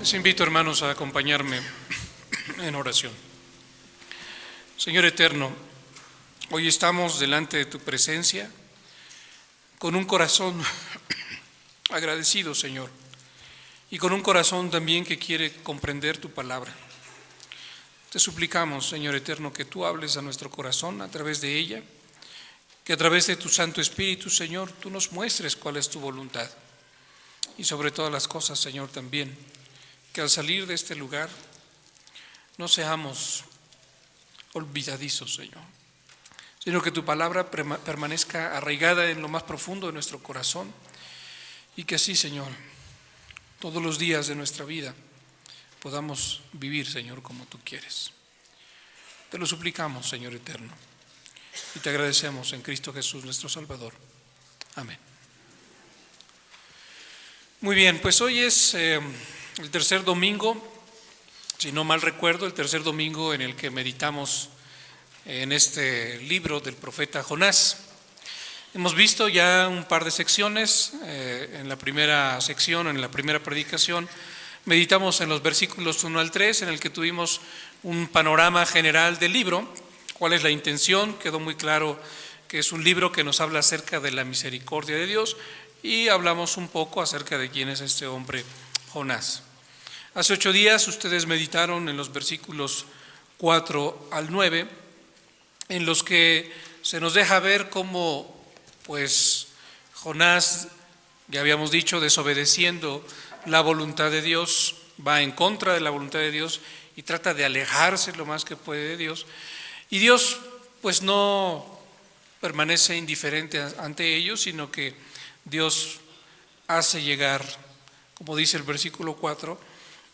Les invito, hermanos, a acompañarme en oración. Señor eterno, hoy estamos delante de tu presencia con un corazón agradecido, Señor, y con un corazón también que quiere comprender tu palabra. Te suplicamos, Señor eterno, que tú hables a nuestro corazón a través de ella, que a través de tu Santo Espíritu, Señor, tú nos muestres cuál es tu voluntad. Y sobre todas las cosas, Señor, también, que al salir de este lugar no seamos olvidadizos, Señor, sino que tu palabra permanezca arraigada en lo más profundo de nuestro corazón y que así, Señor, todos los días de nuestra vida podamos vivir, Señor, como tú quieres. Te lo suplicamos, Señor eterno, y te agradecemos en Cristo Jesús, nuestro Salvador. Amén. Muy bien, pues hoy es el tercer domingo, si no mal recuerdo, el tercer domingo en el que meditamos en este libro del profeta Jonás. Hemos visto ya un par de secciones. En la primera sección, en la primera predicación, meditamos en los versículos 1 al 3, en el que tuvimos un panorama general del libro. ¿Cuál es la intención? Quedó muy claro que es un libro que nos habla acerca de la misericordia de Dios, y hablamos un poco acerca de quién es este hombre Jonás. Hace 8 días ustedes meditaron en los versículos 4 al 9, en los que se nos deja ver cómo pues Jonás, ya habíamos dicho, desobedeciendo la voluntad de Dios, va en contra de la voluntad de Dios y trata de alejarse lo más que puede de Dios. Y Dios pues no permanece indiferente ante ellos, sino que Dios hace llegar, como dice el versículo 4,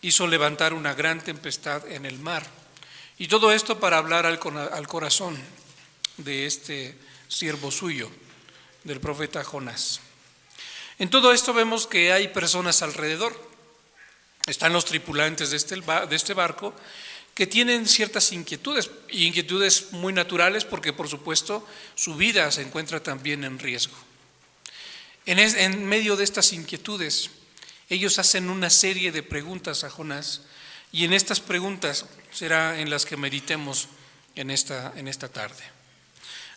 hizo levantar una gran tempestad en el mar. Y todo esto para hablar al corazón de este siervo suyo, del profeta Jonás. En todo esto vemos que hay personas alrededor. Están los tripulantes de este barco que tienen ciertas inquietudes, y inquietudes muy naturales porque por supuesto su vida se encuentra también en riesgo. En medio de estas inquietudes, ellos hacen una serie de preguntas a Jonás, y en estas preguntas será en las que meditemos en esta tarde.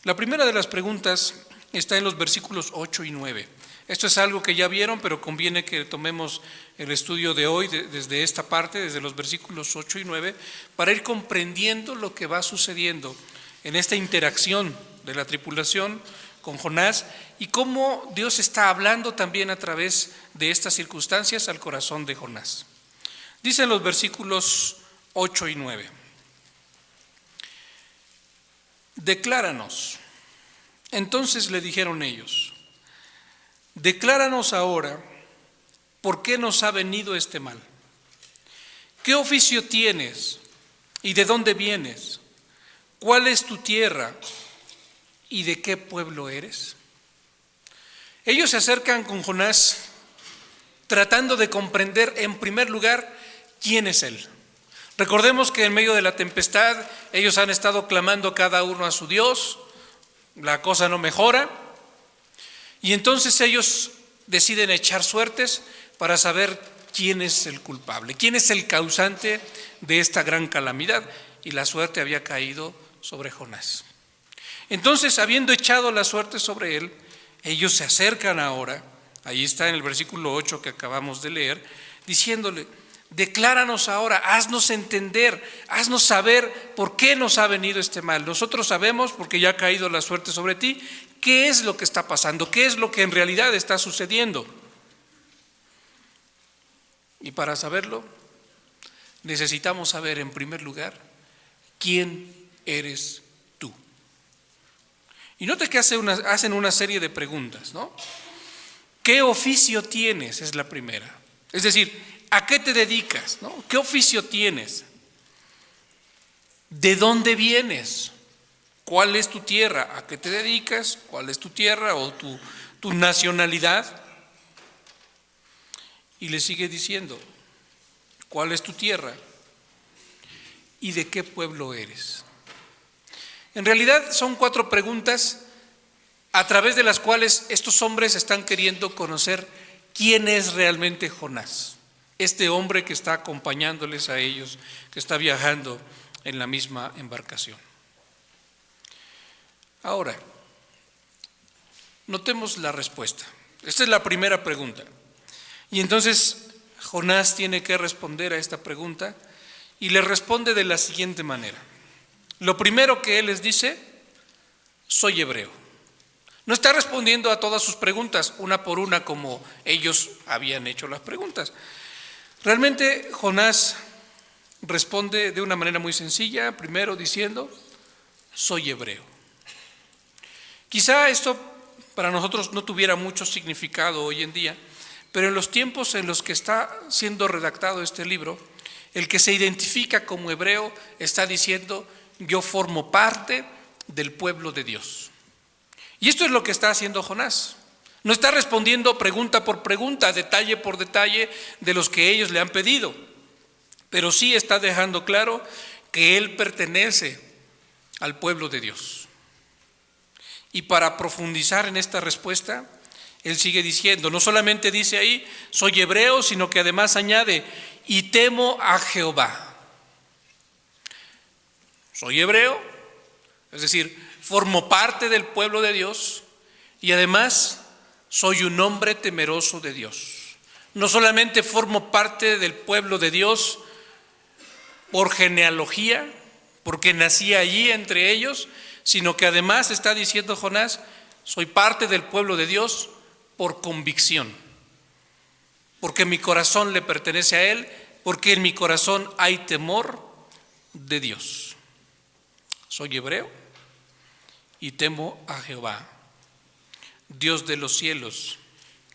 La primera de las preguntas está en los versículos 8 y 9. Esto es algo que ya vieron, pero conviene que tomemos el estudio de hoy desde esta parte, desde los versículos 8 y 9, para ir comprendiendo lo que va sucediendo en esta interacción de la tripulación con Jonás y cómo Dios está hablando también a través de estas circunstancias al corazón de Jonás. Dicen los versículos 8 y 9: Decláranos. Entonces le dijeron ellos: Decláranos ahora por qué nos ha venido este mal. ¿Qué oficio tienes y de dónde vienes? ¿Cuál es tu tierra y de qué pueblo eres? Ellos se acercan con Jonás tratando de comprender en primer lugar quién es él. Recordemos que en medio de la tempestad ellos han estado clamando cada uno a su Dios, la cosa no mejora, y entonces ellos deciden echar suertes para saber quién es el culpable, quién es el causante de esta gran calamidad, y la suerte había caído sobre Jonás. Entonces, habiendo echado la suerte sobre él, ellos se acercan ahora, ahí está en el versículo 8 que acabamos de leer, diciéndole: Decláranos ahora, haznos entender, haznos saber por qué nos ha venido este mal. Nosotros sabemos, porque ya ha caído la suerte sobre ti, qué es lo que está pasando, qué es lo que en realidad está sucediendo. Y para saberlo, necesitamos saber en primer lugar quién eres tú. Y note que hacen una serie de preguntas, ¿no? ¿Qué oficio tienes? Es la primera. Es decir, ¿a qué te dedicas? ¿No? ¿Qué oficio tienes? ¿De dónde vienes? ¿Cuál es tu tierra? ¿A qué te dedicas? ¿Cuál es tu tierra o tu nacionalidad? Y le sigue diciendo: ¿cuál es tu tierra? ¿Y de qué pueblo eres? En realidad son 4 preguntas a través de las cuales estos hombres están queriendo conocer quién es realmente Jonás. este hombre que está acompañándoles a ellos, que está viajando en la misma embarcación. Ahora, notemos la respuesta. Esta es la primera pregunta. Y entonces Jonás tiene que responder a esta pregunta y le responde de la siguiente manera. Lo primero que él les dice: soy hebreo. No está respondiendo a todas sus preguntas, una por una, como ellos habían hecho las preguntas. Realmente Jonás responde de una manera muy sencilla, primero diciendo: soy hebreo. Quizá esto para nosotros no tuviera mucho significado hoy en día, pero en los tiempos en los que está siendo redactado este libro, el que se identifica como hebreo está diciendo: yo formo parte del pueblo de Dios. Y esto es lo que está haciendo Jonás. No está respondiendo pregunta por pregunta, detalle por detalle de los que ellos le han pedido, pero sí está dejando claro que él pertenece al pueblo de Dios. Y para profundizar en esta respuesta, él sigue diciendo, no solamente dice ahí, soy hebreo, sino que además añade, y temo a Jehová. Soy hebreo, es decir, formo parte del pueblo de Dios, y además soy un hombre temeroso de Dios. No solamente formo parte del pueblo de Dios por genealogía, porque nací allí entre ellos, sino que además está diciendo Jonás, soy parte del pueblo de Dios por convicción, porque mi corazón le pertenece a Él, porque en mi corazón hay temor de Dios. Soy hebreo y temo a Jehová, Dios de los cielos,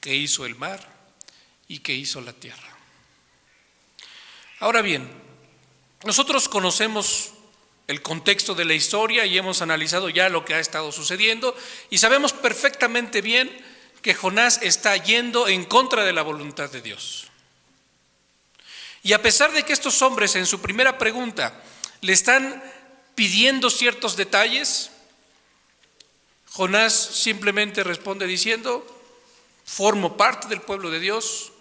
que hizo el mar y que hizo la tierra. Ahora bien, nosotros conocemos el contexto de la historia y hemos analizado ya lo que ha estado sucediendo y sabemos perfectamente bien que Jonás está yendo en contra de la voluntad de Dios. Y a pesar de que estos hombres en su primera pregunta le están pidiendo ciertos detalles, Jonás simplemente responde diciendo, formo parte del pueblo de Dios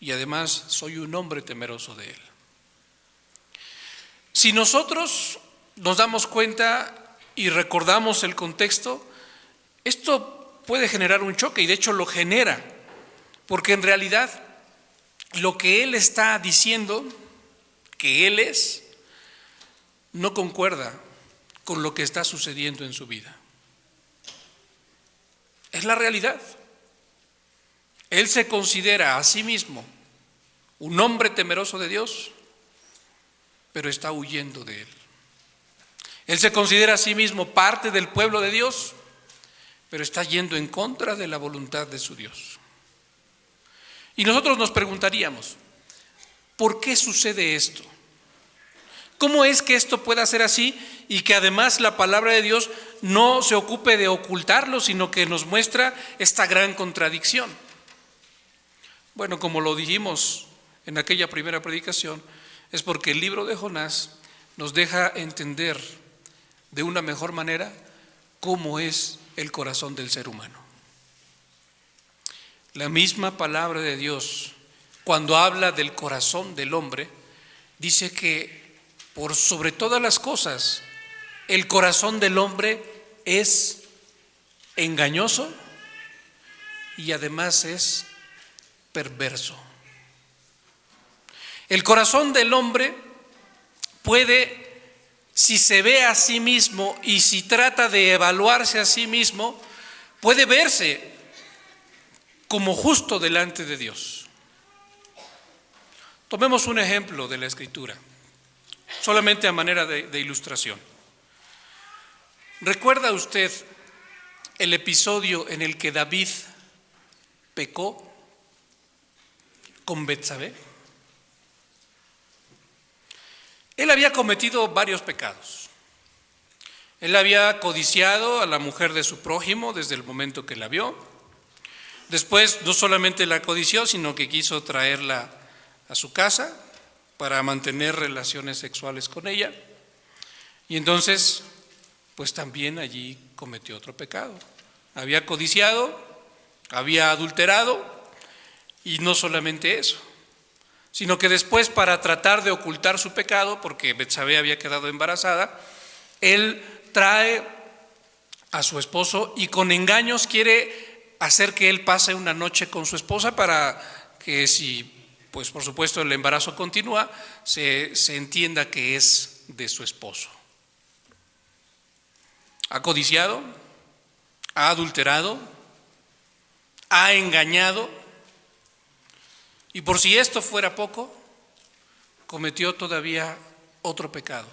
y además soy un hombre temeroso de Él. Si nosotros nos damos cuenta y recordamos el contexto, esto puede generar un choque y de hecho lo genera, porque en realidad lo que él está diciendo que él es, no concuerda con lo que está sucediendo en su vida. Es la realidad. Él se considera a sí mismo un hombre temeroso de Dios, pero está huyendo de Él. Él se considera a sí mismo parte del pueblo de Dios, pero está yendo en contra de la voluntad de su Dios. Y nosotros nos preguntaríamos, ¿por qué sucede esto? ¿Cómo es que esto pueda ser así y que además la palabra de Dios no se ocupe de ocultarlo, sino que nos muestra esta gran contradicción? Bueno, como lo dijimos en aquella primera predicación, es porque el libro de Jonás nos deja entender de una mejor manera cómo es el corazón del ser humano. La misma palabra de Dios, cuando habla del corazón del hombre, dice que por sobre todas las cosas, el corazón del hombre es engañoso y además es perverso. El corazón del hombre puede, si se ve a sí mismo y si trata de evaluarse a sí mismo, puede verse como justo delante de Dios. Tomemos un ejemplo de la Escritura, solamente a manera de ilustración. ¿Recuerda usted el episodio en el que David pecó con Betsabé? Él había cometido varios pecados. Él había codiciado a la mujer de su prójimo desde el momento que la vio. Después no solamente la codició, sino que quiso traerla a su casa para mantener relaciones sexuales con ella. Y entonces, pues también allí cometió otro pecado. Había codiciado, había adulterado Y no solamente eso, sino que después, para tratar de ocultar su pecado, porque Betsabé había quedado embarazada, él trae a su esposo y con engaños quiere hacer que él pase una noche con su esposa para que, si pues por supuesto el embarazo continúa, se entienda que es de su esposo. Ha codiciado, ha adulterado, ha engañado, y por si esto fuera poco, cometió todavía otro pecado.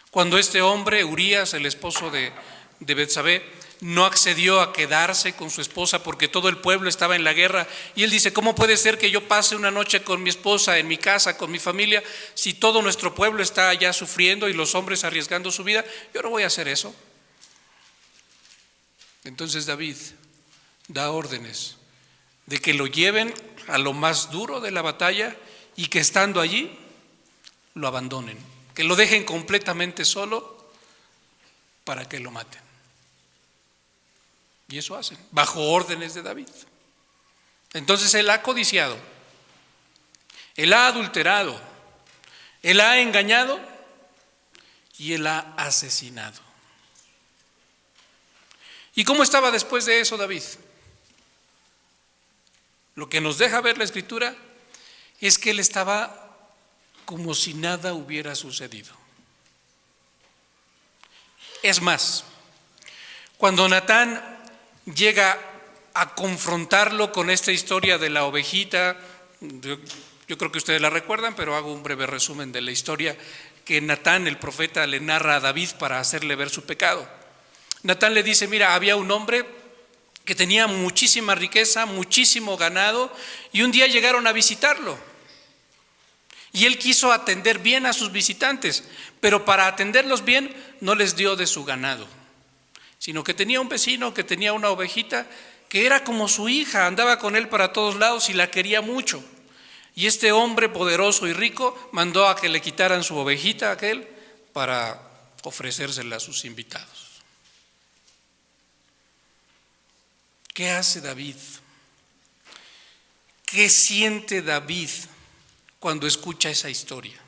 Cuando este hombre, Urías, el esposo de Betsabé, no accedió a quedarse con su esposa porque todo el pueblo estaba en la guerra, y él dice: ¿cómo puede ser que yo pase una noche con mi esposa en mi casa, con mi familia, si todo nuestro pueblo está allá sufriendo y los hombres arriesgando su vida? Yo no voy a hacer eso. Entonces David da órdenes de que lo lleven a lo más duro de la batalla y que estando allí lo abandonen, que lo dejen completamente solo para que lo maten. Y eso hacen, bajo órdenes de David. Entonces él ha codiciado, él ha adulterado, él ha engañado y él ha asesinado. ¿Y cómo estaba después de eso David? Lo que nos deja ver la Escritura es que él estaba como si nada hubiera sucedido. Es más, cuando Natán llega a confrontarlo con esta historia de la ovejita, yo creo que ustedes la recuerdan, pero hago un breve resumen de la historia que Natán, el profeta, le narra a David para hacerle ver su pecado. Natán le dice: mira, había un hombre que tenía muchísima riqueza, muchísimo ganado, y un día llegaron a visitarlo. Y él quiso atender bien a sus visitantes, pero para atenderlos bien no les dio de su ganado, sino que tenía un vecino que tenía una ovejita que era como su hija, andaba con él para todos lados y la quería mucho. Y este hombre poderoso y rico mandó a que le quitaran su ovejita a aquel para ofrecérsela a sus invitados. ¿Qué hace David? ¿Qué siente David cuando escucha esa historia?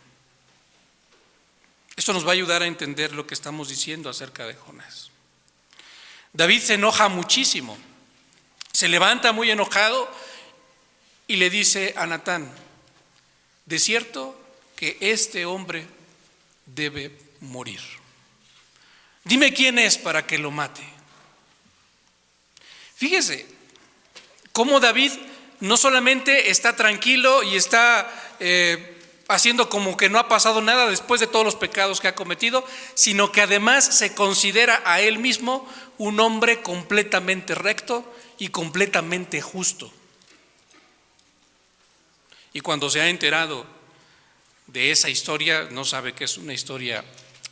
Esto nos va a ayudar a entender lo que estamos diciendo acerca de Jonás. David se enoja muchísimo, se levanta muy enojado y le dice a Natán: de cierto que este hombre debe morir. Dime quién es para que lo mate. Fíjese cómo David no solamente está tranquilo y está haciendo como que no ha pasado nada después de todos los pecados que ha cometido, sino que además se considera a él mismo un hombre completamente recto y completamente justo. Y cuando se ha enterado de esa historia, no sabe que es una historia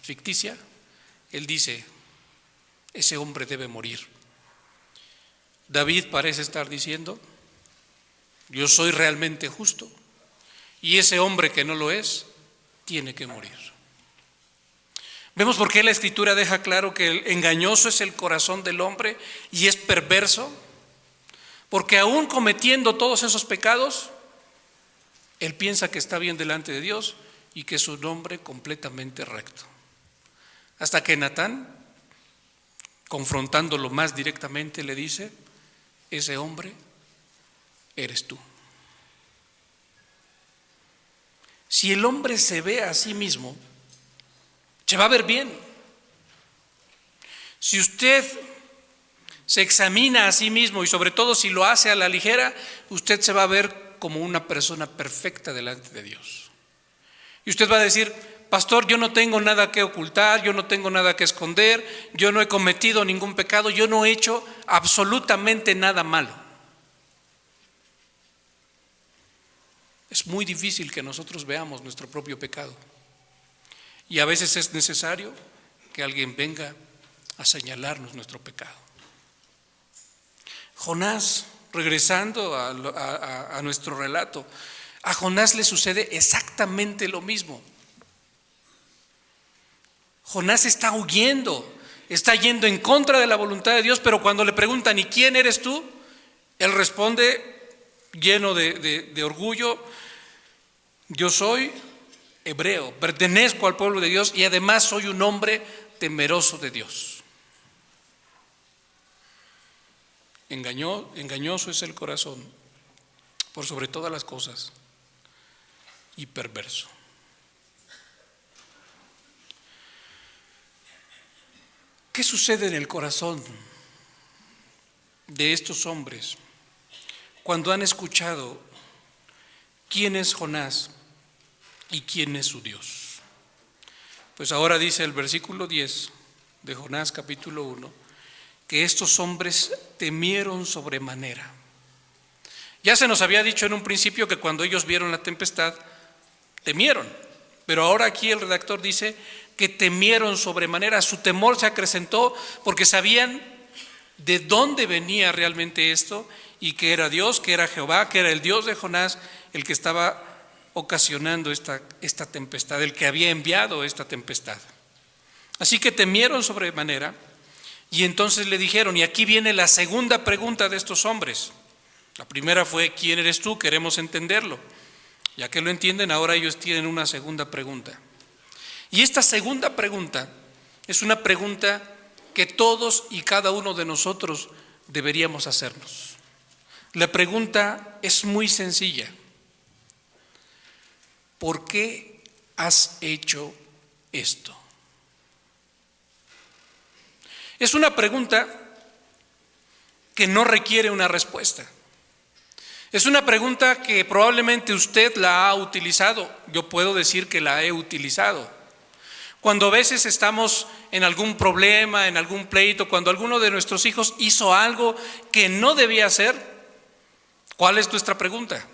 ficticia, él dice: ese hombre debe morir. David parece estar diciendo: yo soy realmente justo y ese hombre que no lo es tiene que morir. ¿Vemos por qué la Escritura deja claro que el engañoso es el corazón del hombre y es perverso? Porque aún cometiendo todos esos pecados, él piensa que está bien delante de Dios y que es un hombre completamente recto. Hasta que Natán, confrontándolo más directamente, le dice: ese hombre eres tú. Si el hombre se ve a sí mismo, se va a ver bien. Si usted se examina a sí mismo, y sobre todo si lo hace a la ligera, usted se va a ver como una persona perfecta delante de Dios. Y usted va a decir: pastor, yo no tengo nada que ocultar, yo no tengo nada que esconder, yo no he cometido ningún pecado, yo no he hecho absolutamente nada malo. Es muy difícil que nosotros veamos nuestro propio pecado. Y a veces es necesario que alguien venga a señalarnos nuestro pecado. Jonás, regresando a nuestro relato, a Jonás le sucede exactamente lo mismo. Jonás está huyendo, está yendo en contra de la voluntad de Dios, pero cuando le preguntan: ¿y quién eres tú?, él responde: lleno de orgullo. Yo soy hebreo, pertenezco al pueblo de Dios y además soy un hombre temeroso de Dios. Engañoso es el corazón, por sobre todas las cosas, y perverso. ¿Qué sucede en el corazón de estos hombres cuando han escuchado quién es Jonás y quién es su Dios? Pues ahora dice el versículo 10 de Jonás capítulo 1, que estos hombres temieron sobremanera. Ya se nos había dicho en un principio que cuando ellos vieron la tempestad, temieron, pero ahora aquí el redactor dice que temieron sobremanera. Su temor se acrecentó porque sabían de dónde venía realmente esto y que era Dios, que era Jehová, que era el Dios de Jonás el que estaba ocasionando esta tempestad, el que había enviado esta tempestad. Así que temieron sobremanera y entonces le dijeron, y aquí viene la segunda pregunta de estos hombres. La primera fue, ¿quién eres tú? Queremos entenderlo. Ya que lo entienden, ahora ellos tienen una segunda pregunta. Y esta segunda pregunta es una pregunta que todos y cada uno de nosotros deberíamos hacernos. La pregunta es muy sencilla. ¿Por qué has hecho esto? Es una pregunta que no requiere una respuesta. Es una pregunta que probablemente usted la ha utilizado. Yo puedo decir que la he utilizado. Cuando a veces estamos en algún problema, en algún pleito, cuando alguno de nuestros hijos hizo algo que no debía hacer, ¿cuál es nuestra pregunta?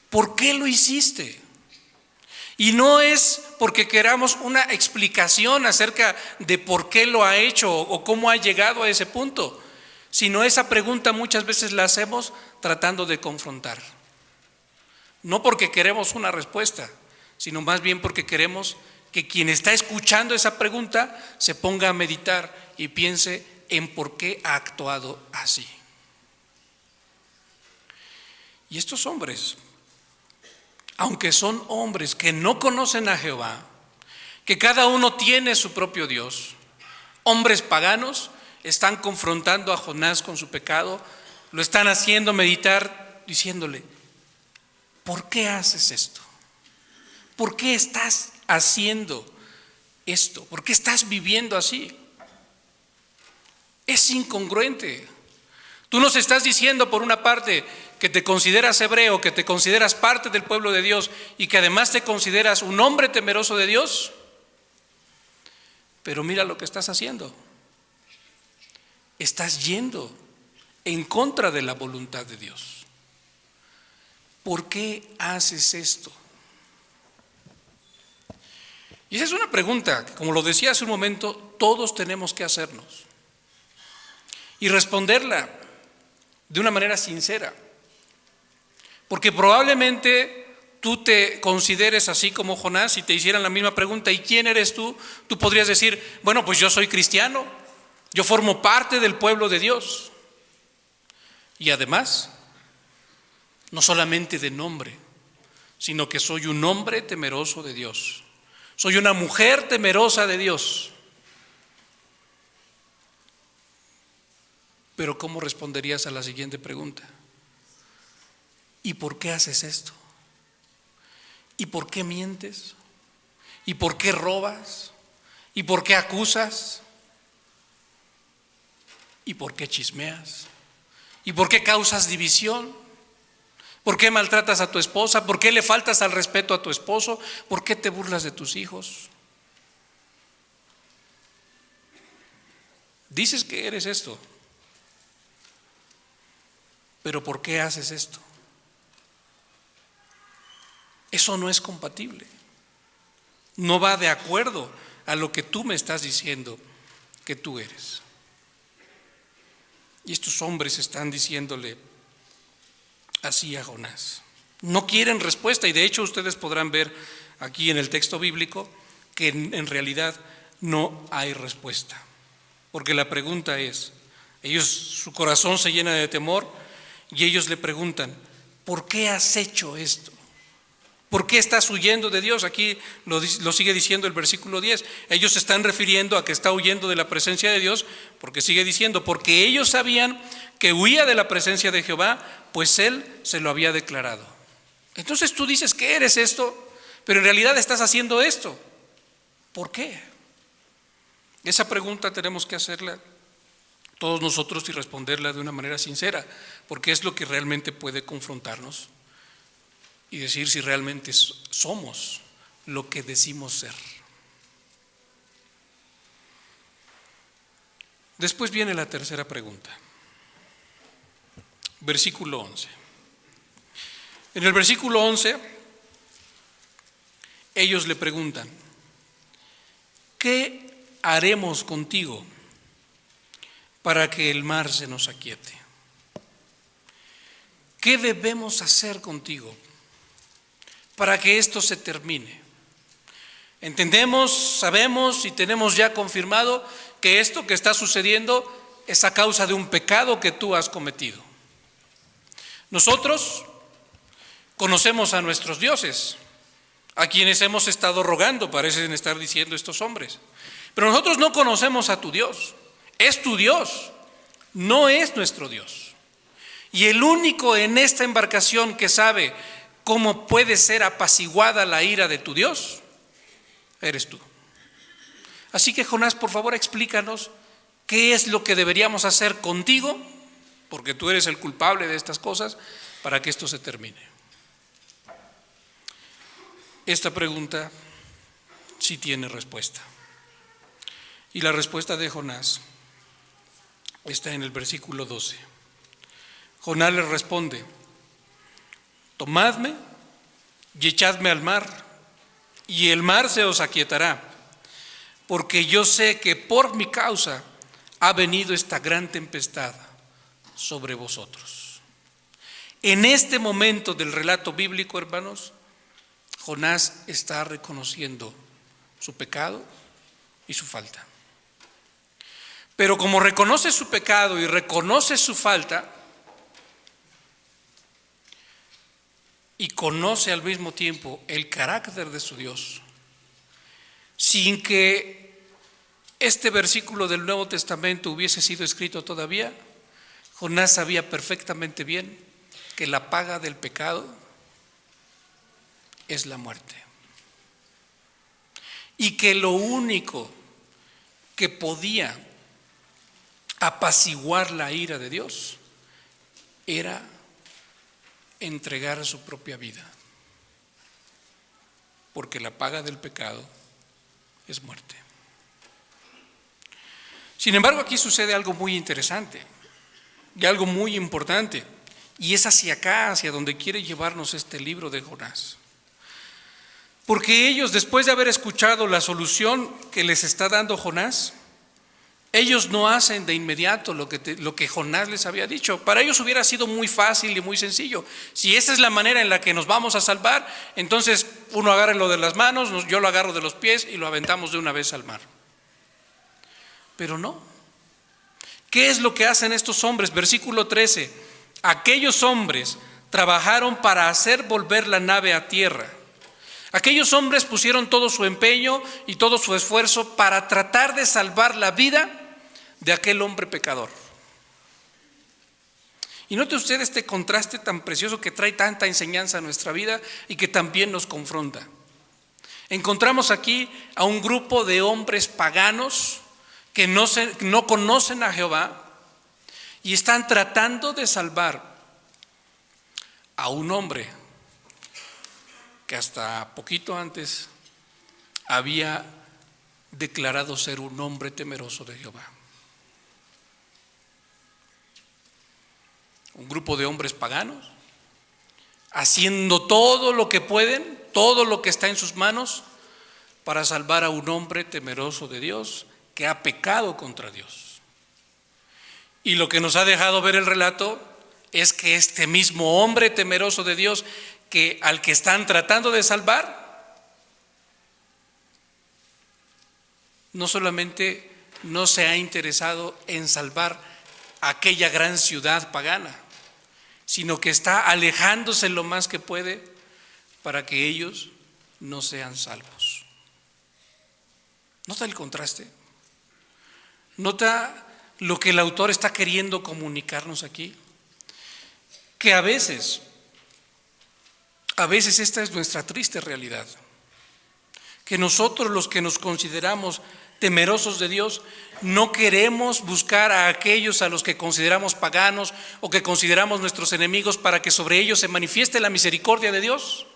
¿Por qué lo hiciste? Y no es porque queramos una explicación acerca de por qué lo ha hecho o cómo ha llegado a ese punto, sino esa pregunta muchas veces la hacemos tratando de confrontar. No porque queremos una respuesta, sino más bien porque queremos que quien está escuchando esa pregunta se ponga a meditar y piense en por qué ha actuado así. Y estos hombres, aunque son hombres que no conocen a Jehová, que cada uno tiene su propio Dios, hombres paganos, están confrontando a Jonás con su pecado, lo están haciendo meditar, diciéndole, ¿por qué haces esto? ¿Por qué estás haciendo esto? ¿Por qué estás viviendo así? Es incongruente. Tú nos estás diciendo por una parte que te consideras hebreo, que te consideras parte del pueblo de Dios y que además te consideras un hombre temeroso de Dios, pero mira lo que estás haciendo. Estás yendo en contra de la voluntad de Dios. ¿Por qué haces esto? Y esa es una pregunta que, como lo decía hace un momento, todos tenemos que hacernos y responderla de una manera sincera, porque probablemente tú te consideres así como Jonás y te hicieran la misma pregunta, ¿y quién eres tú? Tú podrías decir, bueno, pues yo soy cristiano, yo formo parte del pueblo de Dios y además, no solamente de nombre, sino que soy un hombre temeroso de Dios. Soy una mujer temerosa de Dios. Pero ¿cómo responderías a la siguiente pregunta? ¿Y por qué haces esto? ¿Y por qué mientes? ¿Y por qué robas? ¿Y por qué acusas? ¿Y por qué chismeas? ¿Y por qué causas división? ¿Por qué maltratas a tu esposa? ¿Por qué le faltas al respeto a tu esposo? ¿Por qué te burlas de tus hijos? Dices que eres esto, pero ¿por qué haces esto? Eso no es compatible. No va de acuerdo a lo que tú me estás diciendo que tú eres. Y estos hombres están diciéndole así a Jonás. No quieren respuesta y de hecho ustedes podrán ver aquí en el texto bíblico que en realidad no hay respuesta. Porque la pregunta es, su corazón se llena de temor y ellos le preguntan: ¿por qué has hecho esto? ¿Por qué estás huyendo de Dios? Aquí lo sigue diciendo el versículo 10. Ellos se están refiriendo a que está huyendo de la presencia de Dios, porque sigue diciendo: porque ellos sabían que huía de la presencia de Jehová, pues Él se lo había declarado. Entonces tú dices que eres esto, pero en realidad estás haciendo esto. ¿Por qué? Esa pregunta tenemos que hacerla todos nosotros y responderla de una manera sincera, porque es lo que realmente puede confrontarnos y decir si realmente somos lo que decimos ser. Después viene la tercera pregunta, versículo 11. En el versículo 11, ellos le preguntan: ¿qué haremos contigo para que el mar se nos aquiete? ¿Qué debemos hacer contigo para que esto se termine? Entendemos, sabemos y tenemos ya confirmado que esto que está sucediendo es a causa de un pecado que tú has cometido. Nosotros conocemos a nuestros dioses, a quienes hemos estado rogando, parecen estar diciendo estos hombres. Pero nosotros no conocemos a tu Dios. Es tu Dios, no es nuestro Dios. Y el único en esta embarcación que sabe cómo puede ser apaciguada la ira de tu Dios, eres tú. Así que, Jonás, por favor, explícanos qué es lo que deberíamos hacer contigo, porque tú eres el culpable de estas cosas, para que esto se termine. Esta pregunta sí tiene respuesta. Y la respuesta de Jonás está en el versículo 12. Jonás le responde: tomadme y echadme al mar, y el mar se os aquietará, porque yo sé que por mi causa ha venido esta gran tempestad sobre vosotros. En este momento del relato bíblico, hermanos, Jonás está reconociendo su pecado y su falta. Pero como reconoce su pecado y reconoce su falta, y conoce al mismo tiempo el carácter de su Dios, sin que este versículo del Nuevo Testamento hubiese sido escrito todavía, Jonás sabía perfectamente bien que la paga del pecado es la muerte, y que lo único que podía apaciguar la ira de Dios era entregar su propia vida, porque la paga del pecado es muerte. Sin embargo, aquí sucede algo muy interesante y algo muy importante, y es hacia acá, hacia donde quiere llevarnos este libro de Jonás. Porque ellos, después de haber escuchado la solución que les está dando Jonás, ellos no hacen de inmediato lo que Jonás les había dicho. Para ellos hubiera sido muy fácil y muy sencillo. Si esa es la manera en la que nos vamos a salvar, entonces uno agarra lo de las manos, yo lo agarro de los pies y lo aventamos de una vez al mar. Pero no. ¿Qué es lo que hacen estos hombres? Versículo 13. Aquellos hombres trabajaron para hacer volver la nave a tierra. Aquellos hombres pusieron todo su empeño y todo su esfuerzo para tratar de salvar la vida de aquel hombre pecador. Y note usted este contraste tan precioso que trae tanta enseñanza a nuestra vida y que también nos confronta. Encontramos aquí a un grupo de hombres paganos que no conocen a Jehová y están tratando de salvar a un hombre que hasta poquito antes había declarado ser un hombre temeroso de Jehová. Un grupo de hombres paganos, haciendo todo lo que pueden, todo lo que está en sus manos, para salvar a un hombre temeroso de Dios que ha pecado contra Dios. Y lo que nos ha dejado ver el relato es que este mismo hombre temeroso de Dios, al que están tratando de salvar, no solamente no se ha interesado en salvar aquella gran ciudad pagana, sino que está alejándose lo más que puede para que ellos no sean salvos. ¿Nota el contraste? ¿Nota lo que el autor está queriendo comunicarnos aquí? Que a veces esta es nuestra triste realidad, que nosotros, los que nos consideramos temerosos de Dios, no queremos buscar a aquellos a los que consideramos paganos o que consideramos nuestros enemigos para que sobre ellos se manifieste la misericordia de Dios.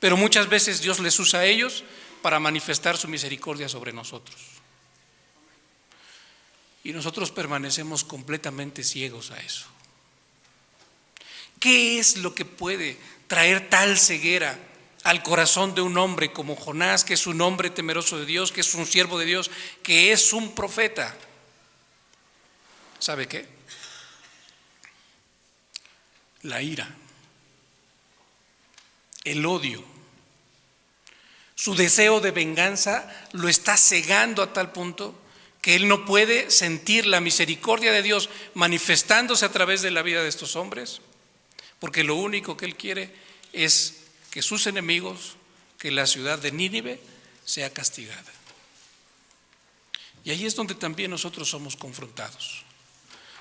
Pero muchas veces Dios les usa a ellos para manifestar su misericordia sobre nosotros. Y nosotros permanecemos completamente ciegos a eso. ¿Qué es lo que puede traer tal ceguera al corazón de un hombre como Jonás, que es un hombre temeroso de Dios, que es un siervo de Dios, que es un profeta? ¿Sabe qué? La ira, el odio, su deseo de venganza lo está cegando a tal punto que él no puede sentir la misericordia de Dios manifestándose a través de la vida de estos hombres, porque lo único que él quiere es que sus enemigos, que la ciudad de Nínive sea castigada. Y ahí es donde también nosotros somos confrontados,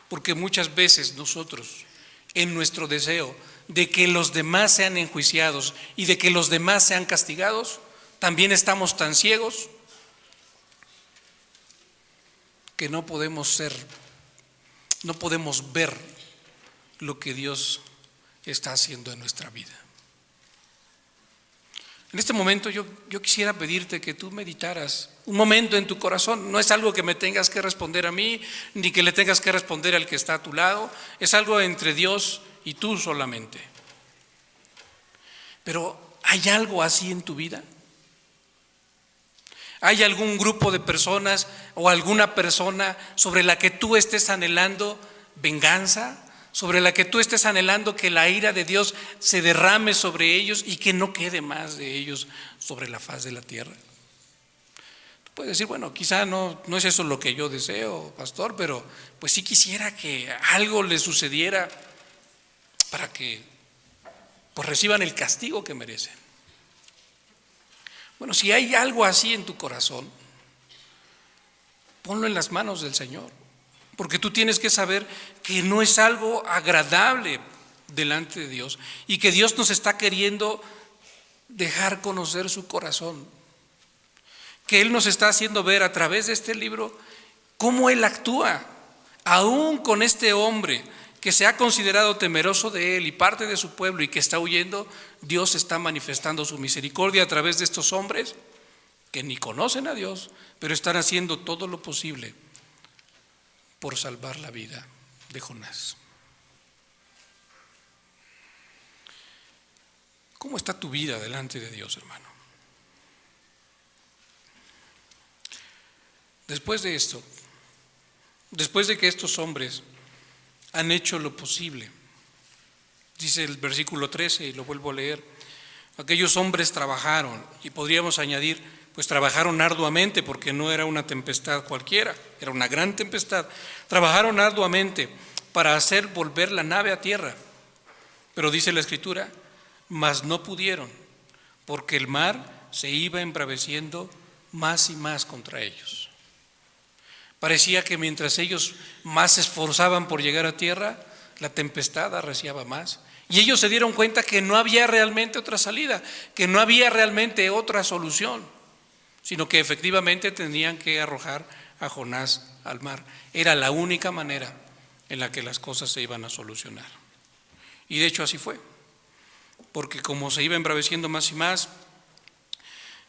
porque muchas veces nosotros, en nuestro deseo de que los demás sean enjuiciados y de que los demás sean castigados, también estamos tan ciegos que no podemos ver lo que Dios está haciendo en nuestra vida. En este momento yo quisiera pedirte que tú meditaras un momento en tu corazón. No es algo que me tengas que responder a mí, ni que le tengas que responder al que está a tu lado. Es algo entre Dios y tú solamente. Pero ¿hay algo así en tu vida? ¿Hay algún grupo de personas o alguna persona sobre la que tú estés anhelando venganza? ¿Sobre la que tú estés anhelando que la ira de Dios se derrame sobre ellos y que no quede más de ellos sobre la faz de la tierra? Tú puedes decir, bueno, quizá no es eso lo que yo deseo, pastor, pero pues sí quisiera que algo les sucediera para que pues reciban el castigo que merecen. Bueno, si hay algo así en tu corazón, ponlo en las manos del Señor, porque tú tienes que saber que no es algo agradable delante de Dios y que Dios nos está queriendo dejar conocer su corazón, que Él nos está haciendo ver a través de este libro cómo Él actúa, aún con este hombre que se ha considerado temeroso de Él y parte de su pueblo y que está huyendo. Dios está manifestando su misericordia a través de estos hombres que ni conocen a Dios, pero están haciendo todo lo posible por salvar la vida de Jonás. ¿Cómo está tu vida delante de Dios, hermano? Después de esto, después de que estos hombres han hecho lo posible, dice el versículo 13, y lo vuelvo a leer, aquellos hombres trabajaron, y podríamos añadir, pues trabajaron arduamente, porque no era una tempestad cualquiera, era una gran tempestad. Trabajaron arduamente para hacer volver la nave a tierra, pero dice la Escritura, mas no pudieron, porque el mar se iba embraveciendo más y más contra ellos. Parecía que mientras ellos más se esforzaban por llegar a tierra, la tempestad arreciaba más. Y ellos se dieron cuenta que no había realmente otra salida, que no había realmente otra solución, sino que efectivamente tenían que arrojar a Jonás al mar. Era la única manera en la que las cosas se iban a solucionar. Y de hecho así fue, porque como se iba embraveciendo más y más,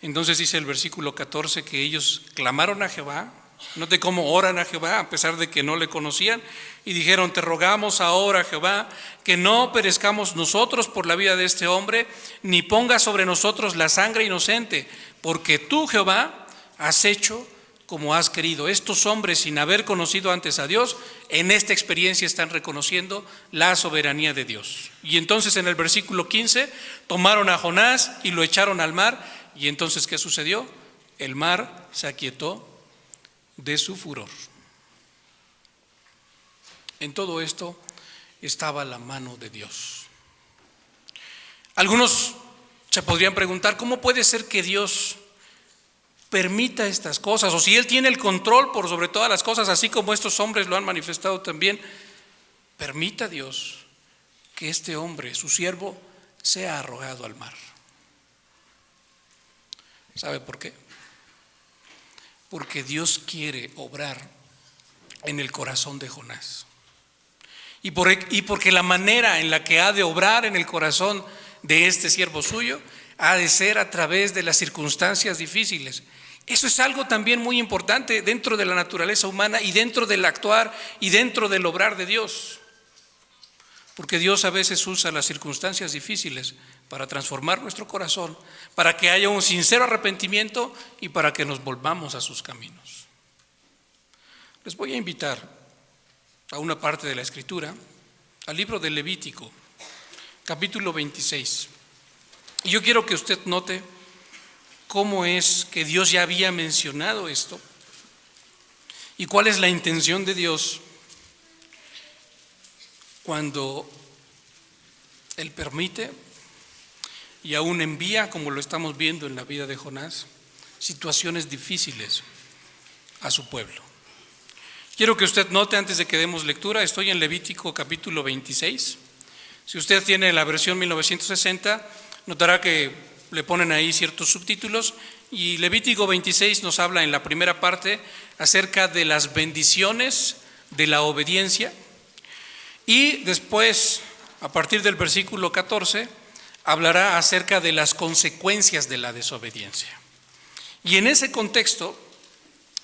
entonces dice el versículo 14 que ellos clamaron a Jehová. Note cómo oran a Jehová a pesar de que no le conocían y dijeron, te rogamos ahora, Jehová, que no perezcamos nosotros por la vida de este hombre, ni pongas sobre nosotros la sangre inocente, porque tú, Jehová, has hecho como has querido. Estos hombres, sin haber conocido antes a Dios, en esta experiencia están reconociendo la soberanía de Dios. Y entonces en el versículo 15 tomaron a Jonás y lo echaron al mar. Y entonces ¿qué sucedió? El mar se aquietó de su furor. En todo esto, estaba la mano de Dios. Algunos se podrían preguntar, ¿cómo puede ser que Dios permita estas cosas? O si Él tiene el control por sobre todas las cosas, así como estos hombres lo han manifestado también, permita Dios que este hombre, su siervo, sea arrojado al mar. ¿Sabe por qué? Porque Dios quiere obrar en el corazón de Jonás. Y porque la manera en la que ha de obrar en el corazón de este siervo suyo ha de ser a través de las circunstancias difíciles. Eso es algo también muy importante dentro de la naturaleza humana y dentro del actuar y dentro del obrar de Dios. Porque Dios a veces usa las circunstancias difíciles para transformar nuestro corazón, para que haya un sincero arrepentimiento y para que nos volvamos a sus caminos. Les voy a invitar a una parte de la Escritura, al libro de Levítico, capítulo 26. Y yo quiero que usted note cómo es que Dios ya había mencionado esto y cuál es la intención de Dios cuando Él permite y aún envía, como lo estamos viendo en la vida de Jonás, situaciones difíciles a su pueblo. Quiero que usted note antes de que demos lectura, estoy en Levítico capítulo 26. Si usted tiene la versión 1960, notará que le ponen ahí ciertos subtítulos y Levítico 26 nos habla en la primera parte acerca de las bendiciones de la obediencia y después, a partir del versículo 14, hablará acerca de las consecuencias de la desobediencia. Y en ese contexto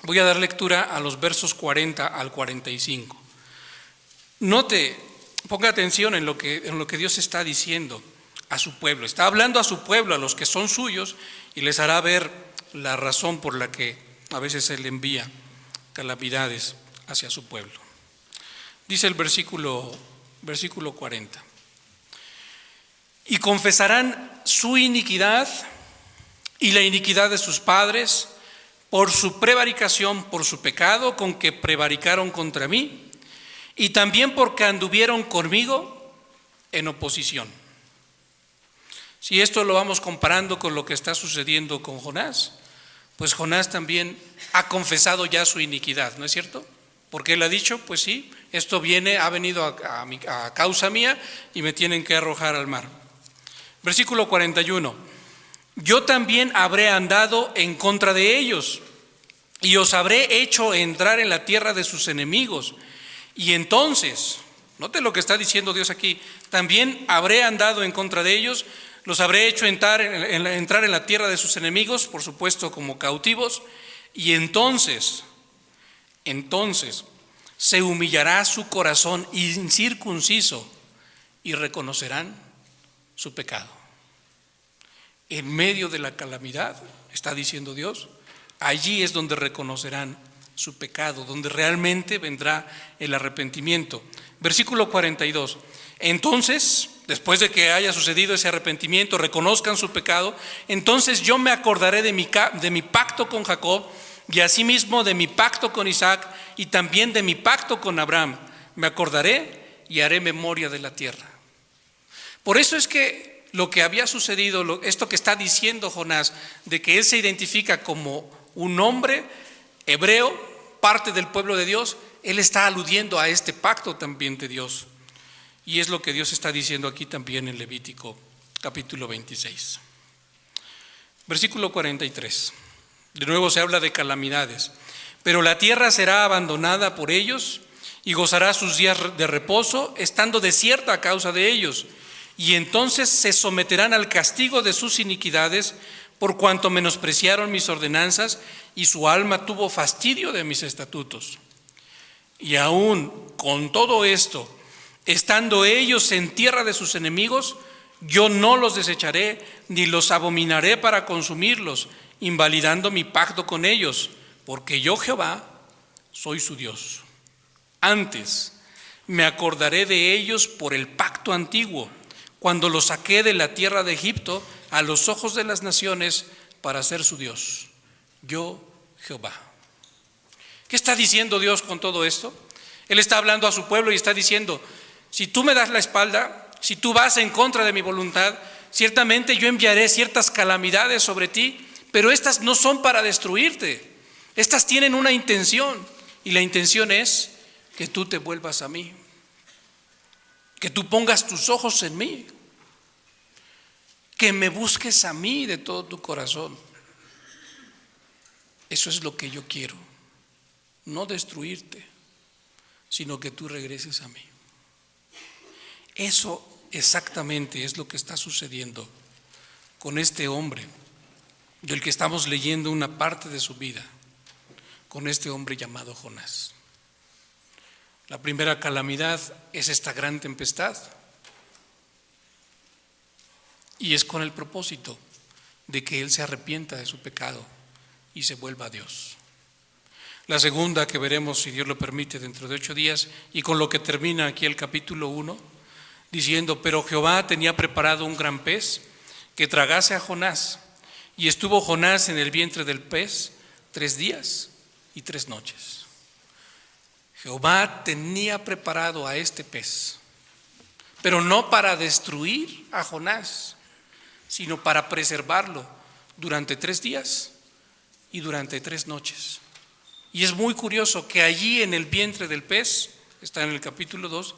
voy a dar lectura a los versos 40 al 45. Note, ponga atención en lo que Dios está diciendo a su pueblo. Está hablando a su pueblo, a los que son suyos, y les hará ver la razón por la que a veces Él envía calamidades hacia su pueblo. Dice el versículo 40. Y confesarán su iniquidad y la iniquidad de sus padres por su prevaricación, por su pecado con que prevaricaron contra mí, y también porque anduvieron conmigo en oposición. Si esto lo vamos comparando con lo que está sucediendo con Jonás, pues Jonás también ha confesado ya su iniquidad, ¿no es cierto? Porque él ha dicho, pues sí, esto ha venido a causa mía y me tienen que arrojar al mar. Versículo 41. Yo también habré andado en contra de ellos y os habré hecho entrar en la tierra de sus enemigos. Y entonces, note lo que está diciendo Dios aquí, también habré andado en contra de ellos, los habré hecho entrar en la tierra de sus enemigos, por supuesto como cautivos, y entonces se humillará su corazón incircunciso y reconocerán su pecado. En medio de la calamidad, está diciendo Dios, allí es donde reconocerán su pecado, donde realmente vendrá el arrepentimiento. Versículo 42. Entonces, después de que haya sucedido ese arrepentimiento, reconozcan su pecado, entonces yo me acordaré de mi pacto con Jacob y asimismo de mi pacto con Isaac y también de mi pacto con Abraham. Me acordaré y haré memoria de la tierra. Por eso es que lo que había sucedido, esto que está diciendo Jonás, de que él se identifica como un hombre hebreo, parte del pueblo de Dios, él está aludiendo a este pacto también de Dios. Y es lo que Dios está diciendo aquí también en Levítico capítulo 26. Versículo 43. De nuevo se habla de calamidades. Pero la tierra será abandonada por ellos y gozará sus días de reposo, estando desierta a causa de ellos. Y entonces se someterán al castigo de sus iniquidades, por cuanto menospreciaron mis ordenanzas y su alma tuvo fastidio de mis estatutos. Y aún con todo esto, estando ellos en tierra de sus enemigos, yo no los desecharé ni los abominaré para consumirlos, invalidando mi pacto con ellos, porque yo Jehová soy su Dios. Antes me acordaré de ellos por el pacto antiguo, cuando los saqué de la tierra de Egipto a los ojos de las naciones para ser su Dios. Yo Jehová. ¿Qué está diciendo Dios con todo esto? Él está hablando a su pueblo y está diciendo, Si tú me das la espalda, si tú vas en contra de mi voluntad, ciertamente yo enviaré ciertas calamidades sobre ti, pero estas no son para destruirte. Estas tienen una intención, y la intención es que tú te vuelvas a mí, que tú pongas tus ojos en mí, que me busques a mí de todo tu corazón. Eso es lo que yo quiero, no destruirte, sino que tú regreses a mí. Eso exactamente es lo que está sucediendo con este hombre, del que estamos leyendo una parte de su vida, con este hombre llamado Jonás. La primera calamidad es esta gran tempestad, y es con el propósito de que él se arrepienta de su pecado y se vuelva a Dios. La segunda, que veremos, si Dios lo permite, dentro de 8 días, y con lo que termina aquí el capítulo 1, diciendo: pero Jehová tenía preparado un gran pez que tragase a Jonás, y estuvo Jonás en el vientre del pez 3 días y 3 noches. Jehová tenía preparado a este pez, pero no para destruir a Jonás, sino para preservarlo durante 3 días y durante 3 noches. Y es muy curioso que allí en el vientre del pez, está en el capítulo 2,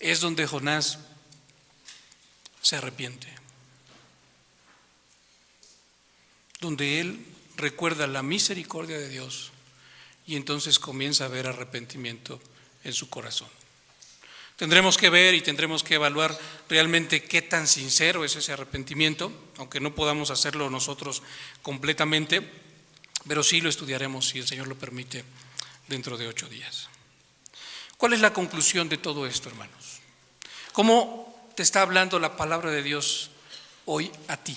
es donde Jonás se arrepiente, donde él recuerda la misericordia de Dios, y entonces comienza a haber arrepentimiento en su corazón. Tendremos que ver y tendremos que evaluar realmente qué tan sincero es ese arrepentimiento, aunque no podamos hacerlo nosotros completamente, pero sí lo estudiaremos, si el Señor lo permite, dentro de 8 días. ¿Cuál es la conclusión de todo esto, hermanos? ¿Cómo te está hablando la palabra de Dios hoy a ti?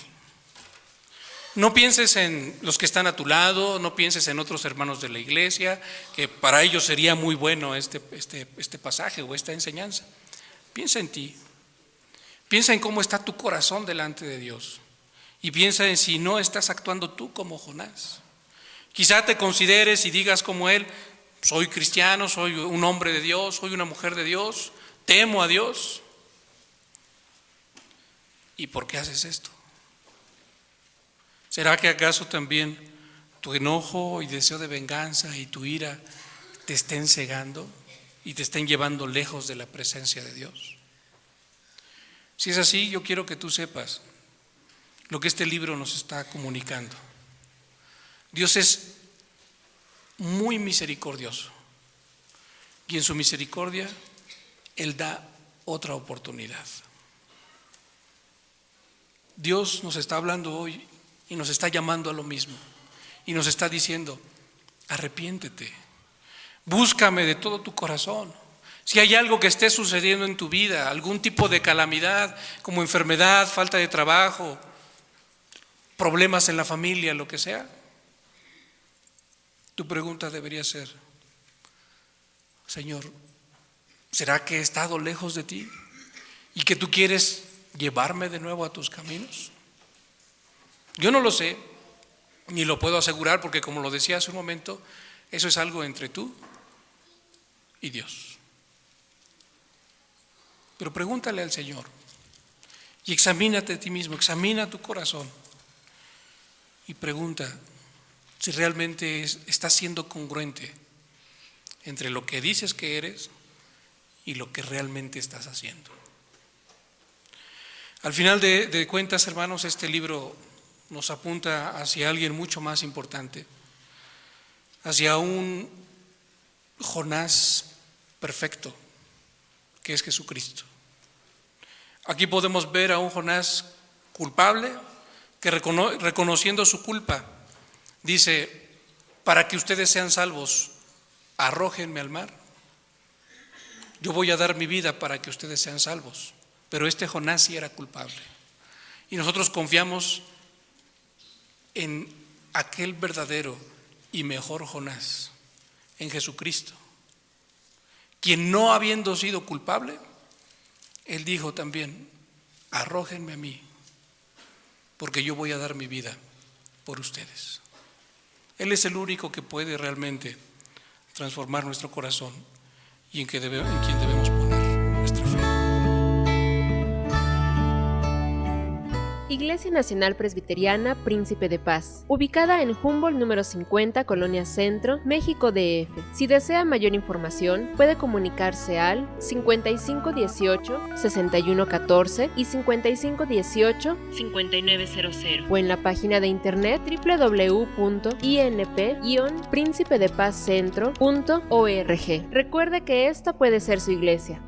No pienses en los que están a tu lado, no pienses en otros hermanos de la iglesia, que para ellos sería muy bueno este pasaje o esta enseñanza. Piensa en ti, piensa en cómo está tu corazón delante de Dios, y piensa en si no estás actuando tú como Jonás. Quizá te consideres y digas como él: soy cristiano, soy un hombre de Dios, soy una mujer de Dios, temo a Dios. ¿Y por qué haces esto? ¿Será que acaso también tu enojo y deseo de venganza y tu ira te estén cegando y te estén llevando lejos de la presencia de Dios? Si es así, yo quiero que tú sepas lo que este libro nos está comunicando. Dios es muy misericordioso, y en su misericordia Él da otra oportunidad. Dios nos está hablando hoy y nos está llamando a lo mismo, y nos está diciendo: arrepiéntete, búscame de todo tu corazón. Si hay algo que esté sucediendo en tu vida, algún tipo de calamidad, como enfermedad, falta de trabajo, problemas en la familia, lo que sea, tu pregunta debería ser: Señor, ¿será que he estado lejos de ti y que tú quieres llevarme de nuevo a tus caminos? Yo no lo sé, ni lo puedo asegurar, porque como lo decía hace un momento, eso es algo entre tú y Dios. Pero pregúntale al Señor y examínate a ti mismo, examina tu corazón y pregunta si realmente estás siendo congruente entre lo que dices que eres y lo que realmente estás haciendo. Al final de cuentas, hermanos, este libro nos apunta hacia alguien mucho más importante, hacia un Jonás perfecto, que es Jesucristo. Aquí podemos ver a un Jonás culpable, que reconociendo su culpa, dice: para que ustedes sean salvos, arrójenme al mar. Yo voy a dar mi vida para que ustedes sean salvos. Pero este Jonás sí era culpable. Y nosotros confiamos en aquel verdadero y mejor Jonás, en Jesucristo, quien, no habiendo sido culpable, él dijo también: arrójenme a mí, porque yo voy a dar mi vida por ustedes. Él es el único que puede realmente transformar nuestro corazón y en quien debemos poner nuestra fe. Iglesia Nacional Presbiteriana Príncipe de Paz, ubicada en Humboldt número 50, Colonia Centro, México DF. Si desea mayor información, puede comunicarse al 5518-6114 y 5518-5900 o en la página de internet www.inp-príncipedepazcentro.org. Recuerde que esta puede ser su iglesia.